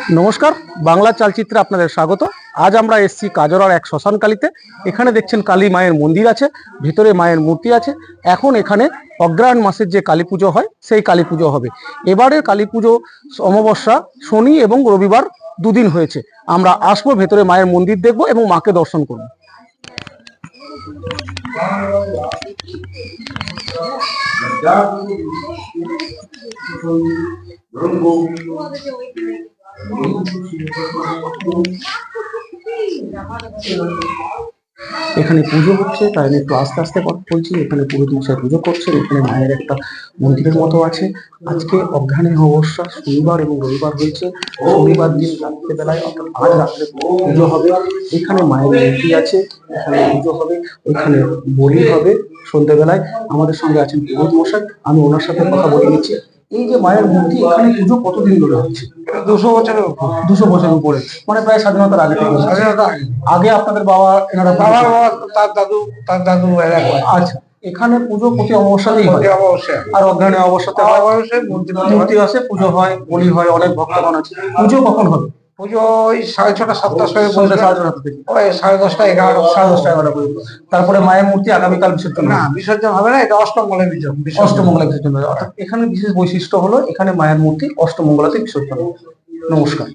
নমস্কার, বাংলা চালচিত্রে আপনাদের স্বাগত। আজ আমরা এসেছি কাজরার এক শ্মশানকালীতে। এখানে দেখছেন কালী মায়ের মন্দির আছে, ভিতরে মায়ের মূর্তি আছে। এখন এখানে অগ্রহায়ণ মাসের যে কালী পুজো হয় সেই কালী পুজো হবে। এবারের কালী পুজো অমাবস্যা শনি এবং রবিবার দুদিন হয়েছে। আমরা আসবো, ভেতরে মায়ের মন্দির দেখব এবং মাকে দর্শন করব। এখানে পুজো হচ্ছে, তাই আমি একটু আস্তে আস্তে কথা বলছি। এখানে পুরোহিত মশাই পুজো করছেন। এখানে মায়ের একটা মন্দিরের মতো আছে। আজকে অগ্রহায়ণ অমাবস্যা শনিবার এবং রবিবার হয়েছে। শনিবার দিন রাত্রেবেলায় অর্থাৎ আজ রাত্রে পুজো হবে। এখানে মায়ের মূর্তি আছে, এখানে পুজো হবে, ওইখানে বলি হবে সন্ধ্যেবেলায়। আমাদের সঙ্গে আছেন পুরোহিত মশাই, আমি ওনার সাথে কথা বলে নিচ্ছি। এই যে মায়ের মূর্তি, এখানে পুজো কতদিন ধরে হচ্ছে? 200 বছরের উপর। 200 বছর উপরে, মানে প্রায় স্বাধীনতার আগে থেকে। স্বাধীনতা আগে। আগে আপনাদের বাবা এনারা বাবার বাবা, তার দাদু এরা করে। আচ্ছা, এখানে পুজো প্রতি অমাবস্যাতেই হয়? প্রতি অমাবস্যায়। আর অগ্রহায়ণে অমাবস্যাতে হয়? অমাবস্যায় মূর্তি আসে, পুজো হয়, বলি হয়, অনেক ভক্তগণ আছে। পুজো কখন হবে? পুজো ওই 6:30 7টার সময় সন্ধ্যা বসবে। 7:30 থেকে ওই 10:30 11 10:30 11 পর্যন্ত। তারপরে মায়ের মূর্তি আগামীকাল বিসর্জন না, হবে। বিসর্জন হবে না, এটা অষ্টমঙ্গলের বিসর্জন। অষ্টমঙ্গলা বিসর্জন হবে। অর্থাৎ এখানে বিশেষ বৈশিষ্ট্য হলো এখানে মায়ের মূর্তি অষ্টমঙ্গলাতে বিসর্জন হবে। নমস্কার।